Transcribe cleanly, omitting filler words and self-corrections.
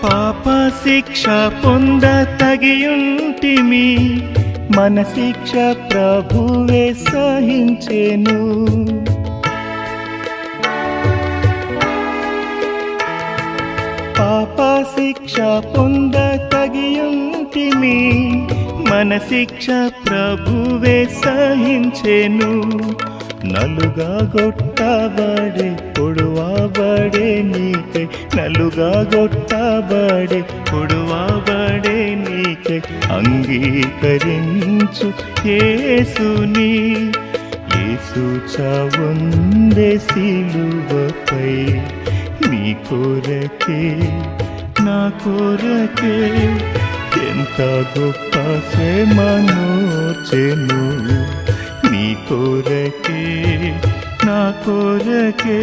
పాప శిక్ష పొంద తగియుంటిమి, మన శిక్ష ప్రభువే సహించెను. పాప శిక్ష పొంద తగియుంటిమి, మన శిక్ష ప్రభువే సహించెను. నలుగా గొట్టబడే పొడువబడే నీకై, నలుగా గొట్టబడే పొడువబడే నీకై, అంగీకరించు యేసుని. యేసు చావుందే సిలువపై, నీ కొరకే నా కొరకే, ఎంత గొప్ప శ్రమనోర్చెను. నీ కొరకే నా కొరకే,